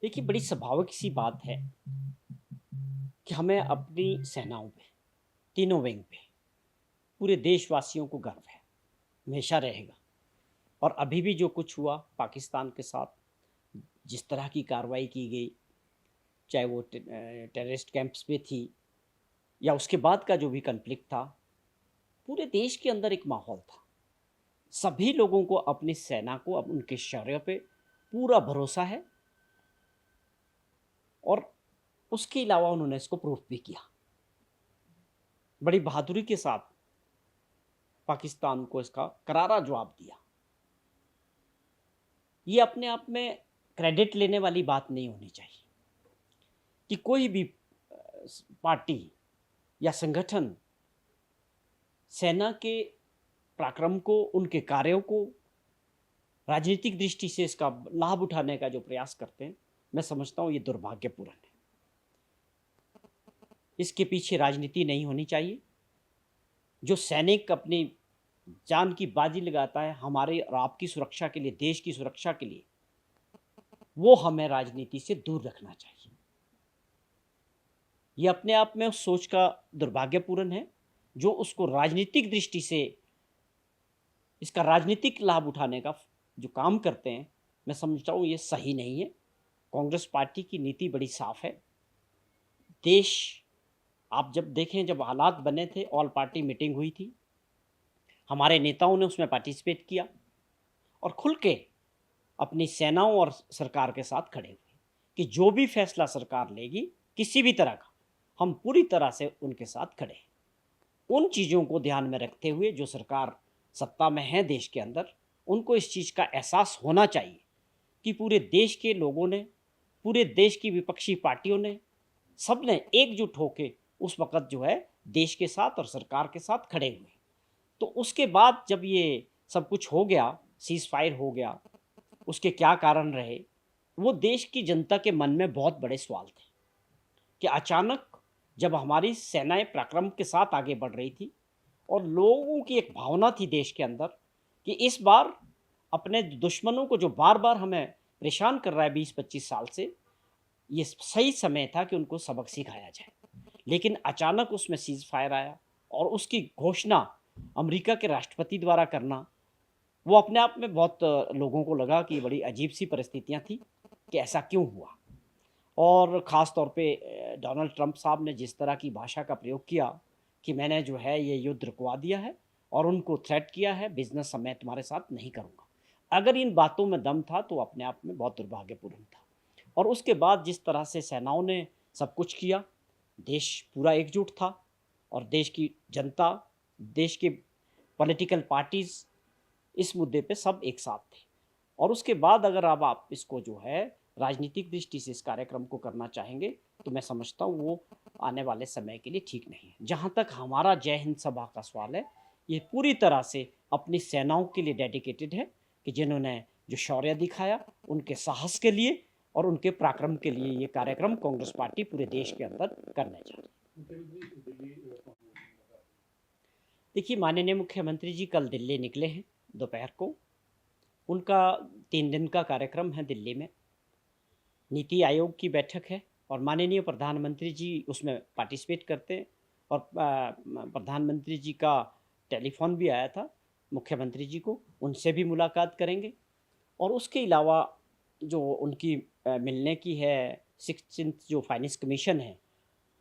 देखिए, बड़ी स्वाभाविक सी बात है कि हमें अपनी सेनाओं पे, तीनों विंग पे, पूरे देशवासियों को गर्व है, हमेशा रहेगा। और अभी भी जो कुछ हुआ पाकिस्तान के साथ, जिस तरह की कार्रवाई की गई, चाहे वो टेररिस्ट कैंप्स पे थी या उसके बाद का जो भी कॉन्फ्लिक्ट था, पूरे देश के अंदर एक माहौल था। सभी लोगों को अपनी सेना को, अब उनके शौर्य पे पूरा भरोसा है और उसके अलावा उन्होंने इसको प्रूफ भी किया। बड़ी बहादुरी के साथ पाकिस्तान को इसका करारा जवाब दिया। ये अपने आप में क्रेडिट लेने वाली बात नहीं होनी चाहिए कि कोई भी पार्टी या संगठन सेना के पराक्रम को, उनके कार्यों को राजनीतिक दृष्टि से इसका लाभ उठाने का जो प्रयास करते हैं, मैं समझता हूँ ये दुर्भाग्यपूर्ण है। इसके पीछे राजनीति नहीं होनी चाहिए। जो सैनिक अपनी जान की बाजी लगाता है हमारे और आपकी सुरक्षा के लिए, देश की सुरक्षा के लिए, वो हमें राजनीति से दूर रखना चाहिए। ये अपने आप में उस सोच का दुर्भाग्यपूर्ण है जो उसको राजनीतिक दृष्टि से इसका राजनीतिक लाभ उठाने का जो काम करते हैं, मैं समझता हूँ ये सही नहीं है। कांग्रेस पार्टी की नीति बड़ी साफ है। देश, आप जब देखें, जब हालात बने थे, ऑल पार्टी मीटिंग हुई थी, हमारे नेताओं ने उसमें पार्टिसिपेट किया और खुल के अपनी सेनाओं और सरकार के साथ खड़े हुए कि जो भी फैसला सरकार लेगी किसी भी तरह का, हम पूरी तरह से उनके साथ खड़े हैं। उन चीज़ों को ध्यान में रखते हुए जो सरकार सत्ता में है देश के अंदर, उनको इस चीज़ का एहसास होना चाहिए कि पूरे देश के लोगों ने, पूरे देश की विपक्षी पार्टियों ने, सब ने एकजुट होकर उस वक़्त जो है देश के साथ और सरकार के साथ खड़े हुए। तो उसके बाद जब ये सब कुछ हो गया, सीज़ फायर हो गया, उसके क्या कारण रहे, वो देश की जनता के मन में बहुत बड़े सवाल थे कि अचानक जब हमारी सेनाएँ पराक्रम के साथ आगे बढ़ रही थी और लोगों की एक भावना थी देश के अंदर कि इस बार अपने दुश्मनों को, जो बार-बार हमें परेशान कर रहा है 20-25 साल से, ये सही समय था कि उनको सबक सिखाया जाए। लेकिन अचानक उसमें सीज़ फायर आया और उसकी घोषणा अमेरिका के राष्ट्रपति द्वारा करना, वो अपने आप में बहुत लोगों को लगा कि बड़ी अजीब-सी परिस्थितियाँ थी कि ऐसा क्यों हुआ? और ख़ास तौर पे डोनाल्ड ट्रंप साहब ने जिस तरह की भाषा का प्रयोग किया कि मैंने जो है ये युद्ध रुकवा दिया है और उनको थ्रेट किया है, बिज़नेस मैं तुम्हारे साथ नहीं करूँगा। अगर इन बातों में दम था तो अपने आप में बहुत दुर्भाग्यपूर्ण था। और उसके बाद जिस तरह से सेनाओं ने सब कुछ किया, देश पूरा एकजुट था और देश की जनता, देश के पॉलिटिकल पार्टीज़ इस मुद्दे पे सब एक साथ थे। और उसके बाद अगर अब आप इसको जो है राजनीतिक दृष्टि से इस कार्यक्रम को करना चाहेंगे, तो मैं समझता हूँ वो आने वाले समय के लिए ठीक नहीं है। जहाँ तक हमारा जय हिंद सभा का सवाल है, ये पूरी तरह से अपनी सेनाओं के लिए डेडिकेटेड है कि जिन्होंने जो शौर्य दिखाया, उनके साहस के लिए और उनके पराक्रम के लिए ये कार्यक्रम कांग्रेस पार्टी पूरे देश के अंदर करने जा रही है। देखिए, माननीय मुख्यमंत्री जी कल दिल्ली निकले हैं दोपहर को। उनका 3 दिन का कार्यक्रम है दिल्ली में। नीति आयोग की बैठक है और माननीय प्रधानमंत्री जी उसमें पार्टिसिपेट करते हैं और प्रधानमंत्री जी का टेलीफ़ोन भी आया था मुख्यमंत्री जी को, उनसे भी मुलाकात करेंगे। और उसके अलावा जो उनकी मिलने की है 16th जो फाइनेंस कमीशन है,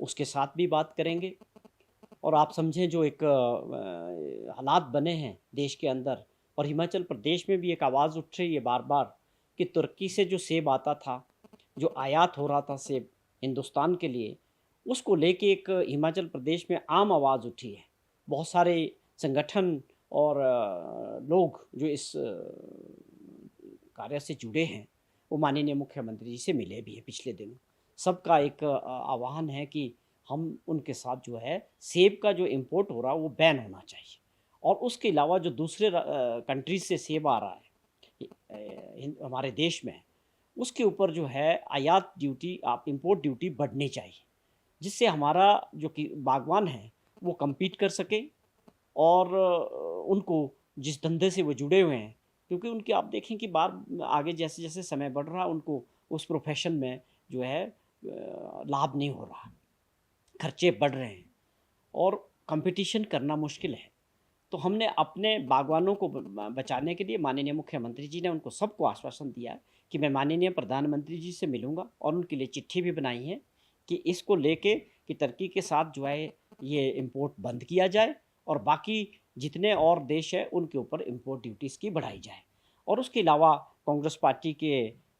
उसके साथ भी बात करेंगे। और आप समझें जो एक हालात बने हैं देश के अंदर, और हिमाचल प्रदेश में भी एक आवाज़ उठ रही है बार-बार कि तुर्की से जो सेब आता था, जो आयात हो रहा था सेब हिंदुस्तान के लिए, उसको लेके एक हिमाचल प्रदेश में आम आवाज़ उठी है। बहुत सारे संगठन और लोग जो इस कार्य से जुड़े हैं, वो माननीय मुख्यमंत्री जी से मिले भी हैं पिछले दिनों। सबका एक आह्वान है कि हम उनके साथ जो है सेब का जो इम्पोर्ट हो रहा है वो बैन होना चाहिए। और उसके अलावा जो दूसरे कंट्रीज़ से सेब आ रहा है हमारे देश में, उसके ऊपर जो है आयात ड्यूटी, आप इम्पोर्ट ड्यूटी बढ़नी चाहिए, जिससे हमारा जो कि बागवान है वो कम्पीट कर सके और उनको जिस धंधे से वो जुड़े हुए हैं, क्योंकि उनके आप देखें कि बार आगे जैसे-जैसे समय बढ़ रहा है, उनको उस प्रोफ़ेशन में जो है लाभ नहीं हो रहा, खर्चे बढ़ रहे हैं और कंपटीशन करना मुश्किल है। तो हमने अपने बागवानों को बचाने के लिए माननीय मुख्यमंत्री जी ने उनको सबको आश्वासन दिया है कि मैं माननीय प्रधानमंत्री जी से मिलूँगा और उनके लिए चिट्ठी भी बनाई है कि इसको लेके कि टर्की के साथ जो है ये इम्पोर्ट बंद किया जाए और बाकी जितने और देश हैं उनके ऊपर इम्पोर्ट ड्यूटीज़ की बढ़ाई जाए। और उसके अलावा कांग्रेस पार्टी के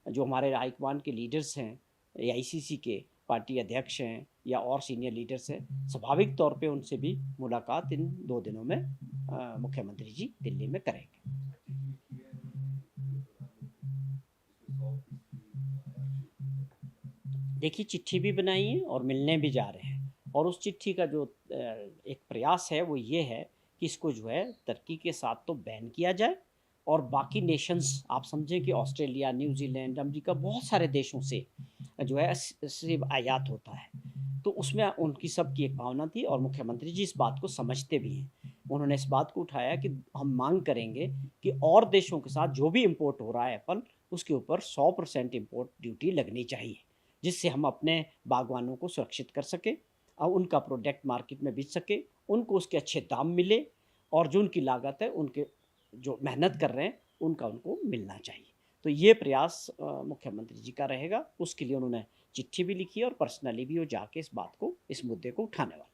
जो हमारे हाईकमान के लीडर्स हैं, एआईसीसी के पार्टी अध्यक्ष हैं या और सीनियर लीडर्स हैं, स्वाभाविक तौर पे उनसे भी मुलाकात इन 2 दिनों में मुख्यमंत्री जी दिल्ली में करेंगे। देखिए चिट्ठी भी बनाई है और मिलने भी जा रहे हैं और उस चिट्ठी का जो एक प्रयास है वो ये है कि इसको जो है टर्की के साथ तो बैन किया जाए और बाकी नेशंस आप समझें कि ऑस्ट्रेलिया, न्यूज़ीलैंड, अमेरिका बहुत सारे देशों से जो है सेब आयात होता है। तो उसमें उनकी सबकी एक भावना थी और मुख्यमंत्री जी इस बात को समझते भी हैं। उन्होंने इस बात को उठाया कि हम माँग करेंगे कि और देशों के साथ जो भी इम्पोर्ट हो रहा है एप्पल, उसके ऊपर 100% इम्पोर्ट ड्यूटी लगनी चाहिए, जिससे हम अपने बागवानों को सुरक्षित कर सकें और उनका प्रोडक्ट मार्केट में बेच सकें, उनको उसके अच्छे दाम मिले और जो उनकी लागत है, उनके जो मेहनत कर रहे हैं, उनका उनको मिलना चाहिए। तो ये प्रयास मुख्यमंत्री जी का रहेगा, उसके लिए उन्होंने चिट्ठी भी लिखी है और पर्सनली भी वो जाके इस बात को, इस मुद्दे को उठाने वाले हैं।